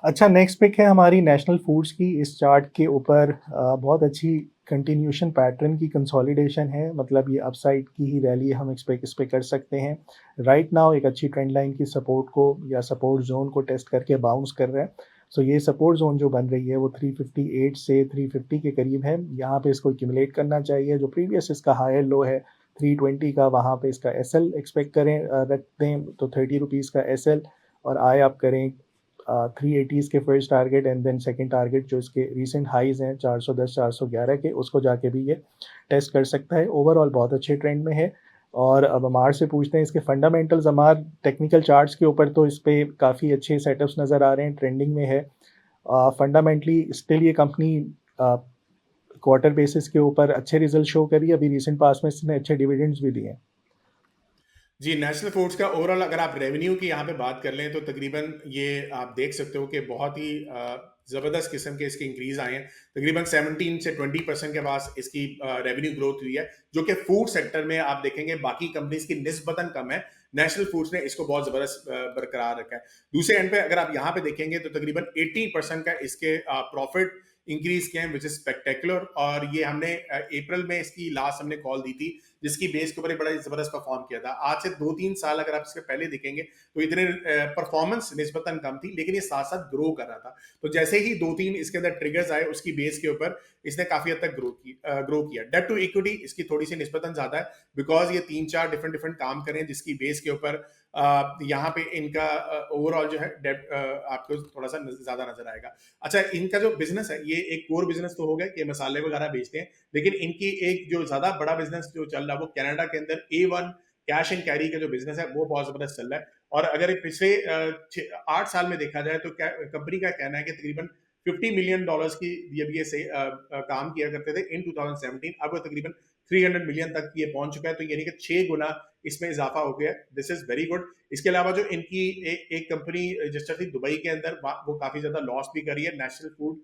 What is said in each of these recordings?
अच्छा, next pick है हमारी नेशनल फूड्स की। इस चार्ट के ऊपर बहुत अच्छी कंटिन्यूशन पैटर्न की कंसोलिडेशन है, मतलब ये अपसाइड की ही रैली हम एक्सपेक्ट इस पे कर सकते हैं। राइट नाउ एक अच्छी ट्रेंड लाइन की सपोर्ट को या सपोर्ट जोन को टेस्ट करके बाउंस कर रहा है। सो ये सपोर्ट जोन जो बन रही है वो 358 से 350 के करीब है। यहाँ पे इसको एक्यूमुलेट करना चाहिए। जो प्रीवियस इसका हायर लो है 320 का, वहाँ पे इसका एसएल एक्सपेक्ट करें, रख दें तो 30 रुपीज़ का एसएल, और आय आप करें 380 के first target and then second target जो इसके रीसेंट हाइज हैं 410 411 के, उसको जाके भी ये टेस्ट कर सकता है। ओवरऑल बहुत अच्छे ट्रेंड में है। और अब अमार से पूछते हैं इसके फंडामेंटल्स। अमार, टेक्निकल चार्ट्स के ऊपर तो इस पे काफ़ी अच्छे सेटअप्स नज़र आ रहे हैं, ट्रेंडिंग में है। फंडामेंटली स्टिल ये कंपनी क्वार्टर बेसिस के ऊपर अच्छे रिजल्ट शो करी है। अभी रिसेंट पास में इसने अच्छे डिविडेंड्स भी दिए हैं। जी, नेशनल फूड्स का ओवरऑल अगर आप रेवेन्यू की यहाँ पे बात कर लें तो तकरीबन ये आप देख सकते हो कि बहुत ही ज़बरदस्त किस्म के इसके इंक्रीज आए हैं। तकरीबन 17 से 20% के पास इसकी रेवेन्यू ग्रोथ हुई है, जो कि फूड सेक्टर में आप देखेंगे बाकी कंपनीज की निस्बतन कम है। नेशनल फूड्स ने इसको बहुत ज़बरदस्त बरकरार रखा है। दूसरे एंड पे अगर आप यहाँ पे देखेंगे तो तकरीबन 80% का इसके प्रॉफिट इंक्रीज किए हैं, विच इज स्पेक्टेकुलर। और ये हमने अप्रैल में इसकी लास्ट हमने कॉल दी थी, जिसकी बेस के ऊपर बड़ा जबरदस्त परफॉर्म किया था। आज से 2-3 साल अगर आप इसके पहले देखेंगे तो इतने परफॉर्मेंस निस्बतन कम थी, लेकिन ये साथ साथ ग्रो कर रहा था। तो जैसे ही 2-3 इसके अंदर ट्रिगर्स आए, उसकी बेस के ऊपर इसने काफी हद तक ग्रो किया। डेट टू इक्विटी इसकी थोड़ी सी निस्बतन ज्यादा है, बिकॉज ये 3-4 डिफरेंट डिफरेंट काम करें, जिसकी बेस के ऊपर यहाँ पे इनका ओवरऑल जो है डेट आपको थोड़ा सा ज्यादा नजर आएगा। अच्छा, इनका जो बिजनेस है ये एक कोर बिजनेस तो हो गया कि मसाले वगैरह बेचते हैं, लेकिन इनकी एक जो ज्यादा बड़ा बिजनेस जो चल रहा है वो कनाडा के अंदर A1 कैश एंड कैरी का जो बिजनेस है वो बहुत जबरदस्त चल रहा है। और अगर पिछले 8 साल में देखा जाए तो कंपनी का कहना है कि तकरीबन $50 मिलियन की जब ये से काम किया करते थे इन 2017, अब वो तकरीबन 300 मिलियन तक ये पहुंच चुका है। तो यानी कि 6 गुना इसमें इजाफा हो गया। This is very good. इसके अलावा जो इनकी एक कंपनी जिस तरह से दुबई के अंदर वो काफी ज्यादा लॉस भी करी है, national food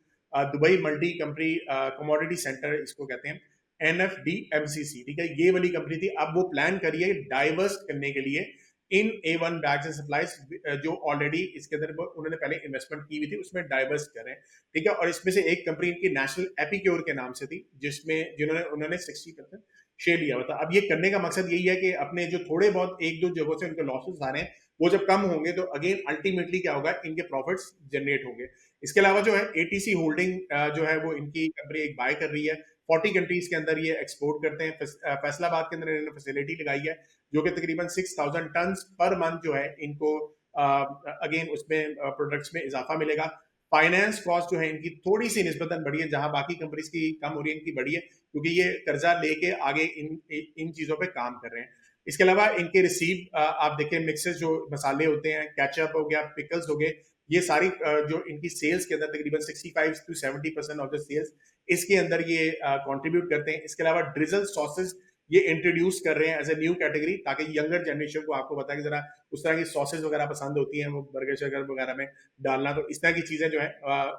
Dubai multi company commodity centre इसको कहते हैं, NFDMCC, ठीक है, ये वाली कंपनी थी। अब वो प्लान करिए डाइवर्स करने के लिए इन A1 बैग्स एंड सप्लाईज, जो ऑलरेडी इसके अंदर उन्होंने पहले इन्वेस्टमेंट की हुई थी उसमें डाइवर्स करें, ठीक है। और इसमें से एक कंपनी इनकी नेशनल एपिक्योर के नाम से थी, जिन्होंने उन्होंने 60% शेयर लिया हुआ था। अब ये करने का मकसद यही है कि अपने जो थोड़े बहुत एक दो जगहों से उनके लॉसेस आ रहे हैं वो जब कम होंगे तो अगेन अल्टीमेटली क्या होगा, इनके प्रॉफिट्स जनरेट होंगे। इसके अलावा जो है ATC होल्डिंग जो है वो इनकी कंपनी एक बाय कर रही है। 40 कंट्रीज के अंदर ये एक्सपोर्ट करते हैं। फैसलाबाद के अंदर इन्होंने फैसिलिटी लगाई है, जो कि तकरीबन 6000 टन पर मंथ जो है इनको अगेन उसमें प्रोडक्ट्स में इजाफा मिलेगा। फाइनेंस कॉस्ट जो है इनकी थोड़ी सी निस्बतन बढ़ी है, जहां बाकी कंपनीज की कम हो रही है, इनकी बढ़ी है क्योंकि ये कर्जा लेके आगे इन चीजों पे काम कर रहे हैं। इसके अलावा इनके रिसीव आप देखें, मिक्सेस जो मसाले होते हैं, केचप हो गया, पिकल्स हो गए, ये सारी जो इनकी सेल्स के अंदर तकरीबन 65 to 70% ऑफ द सेल्स इसके अंदर ये कंट्रीब्यूट करते हैं। इसके अलावा ड्रिजल सॉसेस ये इंट्रोड्यूस कर रहे हैं एज ए न्यू कैटेगरी, ताकि यंगर जनरेशन को आपको पता है कि जरा उस तरह की सॉसेस वगैरह पसंद होती हैं, वो बर्गर शर्गर वगैरह में डालना, तो इस तरह की चीजें जो है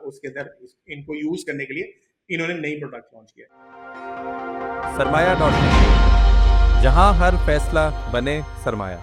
उसके अंदर इनको यूज करने के लिए इन्होंने नई प्रोडक्ट लॉन्च किया। सरमाया.in, जहां हर फैसला बने सरमाया।